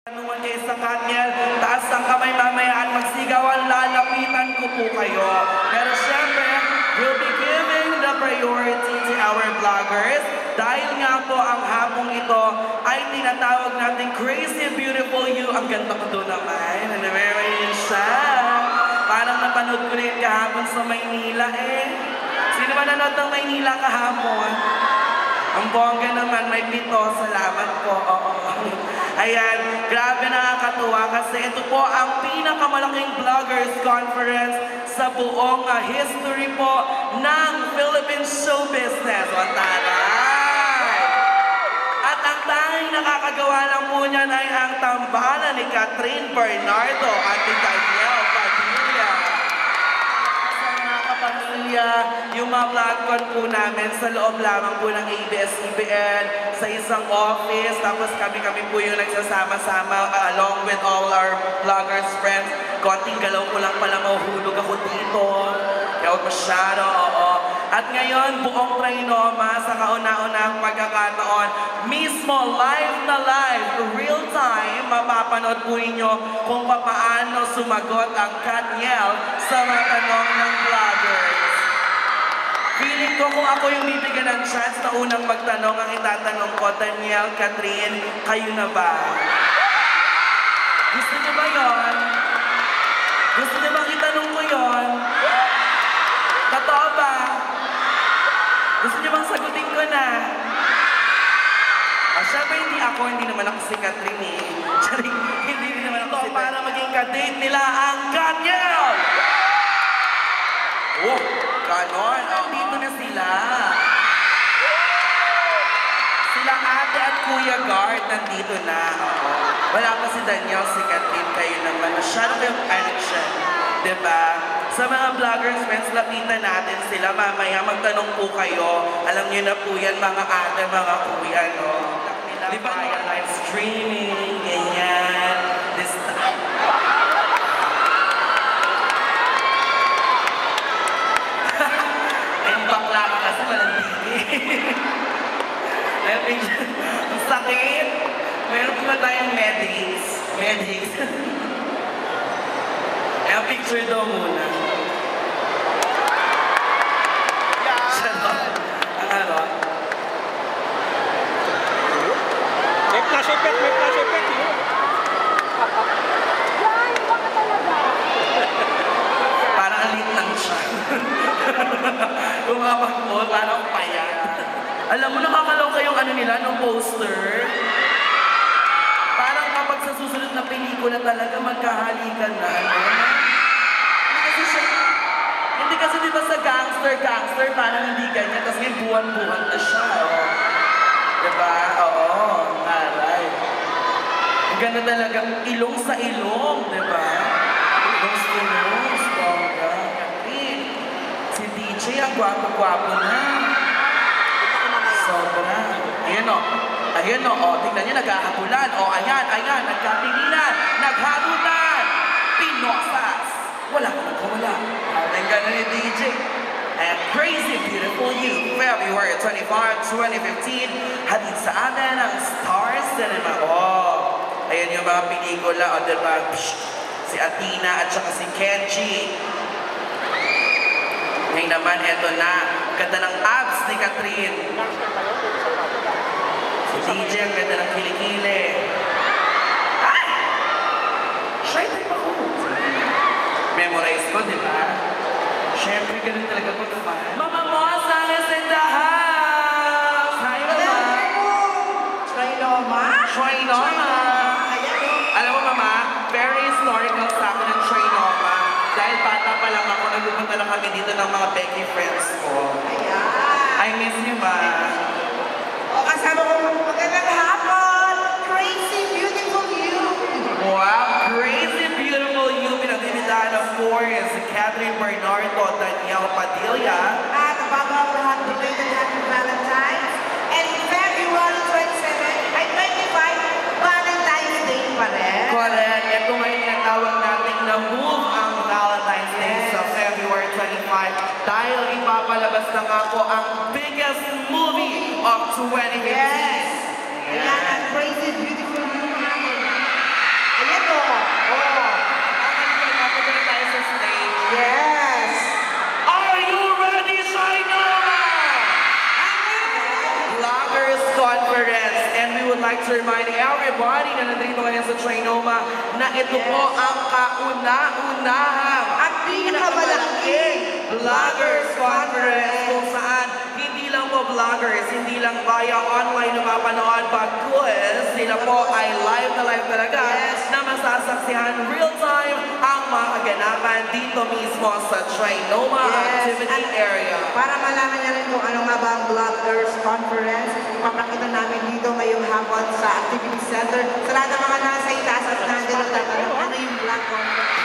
Naman kayo sa Katniel, taas ang kamay mamaya at magsigawan, lalapitan ko po kayo. Pero syempre, we'll be giving the priority to our vloggers dahil nga po ang hapong ito ay tinatawag natin Crazy Beautiful You. Ang ganda ko doon naman, meron siya. Parang napanood ko rin kahapon sa Maynila eh. Sino ba nanood ng Maynila kahapon? Ang bongga naman, may pito. Salamat po. Ayan, grabe nakakatuwa kasi ito po ang pinakamalaking vloggers conference sa buong history po ng Philippine show business. Taray! At ang tanging nakakagawa lang po niyan ay ang tambalan ni Catherine Bernardo at ni Daniel Padilla. Yung mga vlog con po namin sa loob lamang po ng ABS-CBN sa isang office, tapos kami po yung nagsasama-sama along with all our vloggers friends. Konting galaw ko lang pala mahuhulog ako dito. Kaya huwag masyado, oo. At ngayon, buong Trinoma sa kauna-unang pagkakataon, mismo live na live, real time, mapapanood po ninyo kung paano sumagot ang Katniel sa mga tanong ng vloggers. Feeling ko kung ako yung bibigyan ng chance na unang magtanong, ang itatanong ko, Daniel, Catherine, kayo na ba? Gusto niyo ba yun? Gusto niyo bang itanong ko yun? Totoo ba? Gusto niyo bang sagutin ko na? Siyempre hindi naman ako si Catherine eh. Hindi naman ako si para maging kadate nila ang Katniel! Oh, ganon. Nandito na sila. Sila ate at Kuya Guard nandito na. Wala pa si Daniel, si Catherine, kayo naman. Masyado kayong connection. Diba? Sa mga vloggers friends, lapitan natin sila. Mamaya magtanong po kayo. Alam niyo na po yan, mga ate, mga kuya, no? Diba? Live streaming, ganyan. This time. Bakla ka kasi walang tingin. Ang sakit. Meron pa tayong medics. Picture daw muna. Ang ano? May flash effect. Yan, baka talaga. Parang alit lang siya. Lumabag mo, parang payat. Alam mo, nakakalaw kayong ano nila, no poster. Parang kapag sa susunod na pelikula talaga, magkahalikan na, ano? Hindi kasi diba sa gangster, parang hindi ganyan. Tapos may buwan-buwan na siya, oh. Diba? Oo, taray. Ang ganda talagang ilong sa ilong, diba? Ilong sa ilong, bongga. Si DJ, ang gwapo-gwapo na. Sobra. Ayan o, tingnan niyo, naghahabulan. Ayan, nagkatinginan, naghabulan. Pinosas. Wala ka nagkawala. Ang ganda ni DJ. And Crazy Beautiful You, February 25, 2015. Hatid sa atin ang Star Cinema. Ayan yung mga pelikula. O, diba? Si Athena at saka si Kenji. Ngayon naman, eto na. Ganda ng abs ni Catherine. Si DJ, ang ganda ng kilikili. Ay! Shy type ako. Memorize ko, di ba? Siyempre, ganun talaga ko naman. Mama Mosa is in the house! Hi, Mama! Trinoma! Alam mo, Mama, very historical sa akin ang Trinoma. Dahil bata pa lang ako, nagpupunta lang kami dito ng mga Becky friends ko. I miss you, Ma. Kasama ko magandang hapon. Crazy Beautiful You. Wow, Crazy Beautiful You. Pinag-ibitahan ng course si Catherine Bernardo, Daniel Padilla. At bago ang lahat, belated Happy Valentine's. And February 27 ay 25, Valentine's Day pa rin. Correct. Ito ngayon tinatawag natin na move ang Valentine's Day sa February 25 dahil ipapalabas na nga po ang biggest movie of 2015. Yes. Yan ang Crazy Beautiful You. to remind everybody na nandito ngayon sa Trinoma na ito po ang kauna-unahang At pinakamalaking Vloggers Conference kung saan hindi lang po vloggers, hindi lang via online na mapanood, bagkus sila po ay live na live talaga na masasaksihan real time ang mga kaganapan dito mismo sa Trinoma Activity Area. Para malaman niya rin kung ano nga ba ang Vloggers Conference, ipapakita namin dito ngayong hapon sa Activity Center. Sa lahat ng mga nasa itaas at nandito tatanong, ano yung Vlog Conference?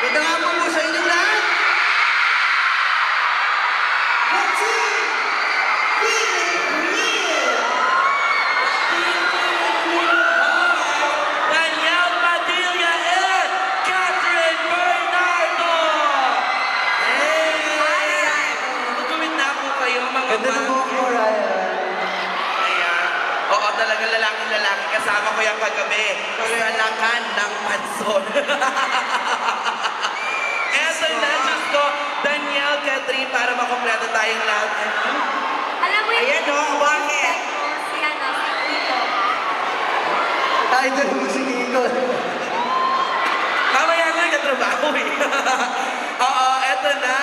Ito nga po sa inyong lahat. Daniel Padilla and Catherine Bernardo! Hey! Magawin na po kayo mga Ganda na po ako, Ryan. Ayan. Oo, talagang lalaki-lalaki. Kasama ko yung kagabi sa lakan ng panson. Eto na, Diyos ko, Daniel, Catherine, para makompleto tayong lahat. Alam mo yung Ayan, oh, bakit? si ano, si Tito. Idol mo si Nicole. Mamaya na katrabaho eh. Oo, eto na.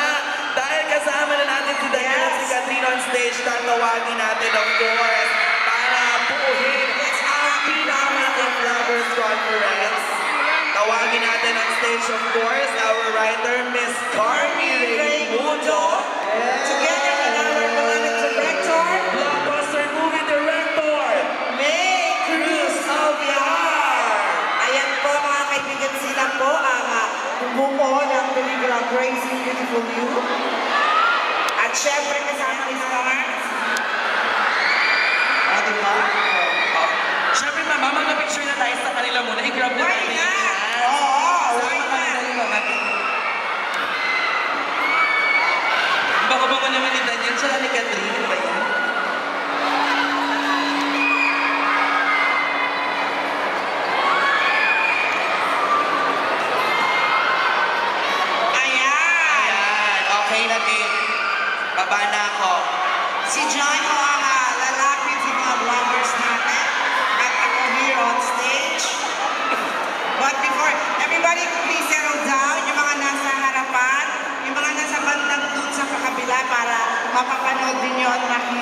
Dahil kasama na natin si Daniel at si Catherine on stage, tatawagin natin, of course, para buuhin ang pinakamalaking Vloggers Conference. Tawagin natin on stage, of course, our writer, Miss Carmi Raimundo. Together with our beloved director, Blockbuster movie director, May Cruz Alviar. Ayan po mga kaibigan, sila po ang bumuo ng pelikula Crazy Beautiful You. At syempre kasama ni Stars. Ate pa? Siyempre, mama, mag-picture na tayo sa kanila muna. I-grab na Why natin. not? Oo, why not? Baka ba naman ni Daniel, siya ni Catherine, ano ba yan? Ayan! Ayan, okay na din. Baba na ako. Si John po ang lalapit sa mga vloggers natin. At ako here on stage. But before, everybody please settle down. Yung mga nasa harapan, yung mga nasa bandang dun sa kakabila para mapapanood din nyo at makita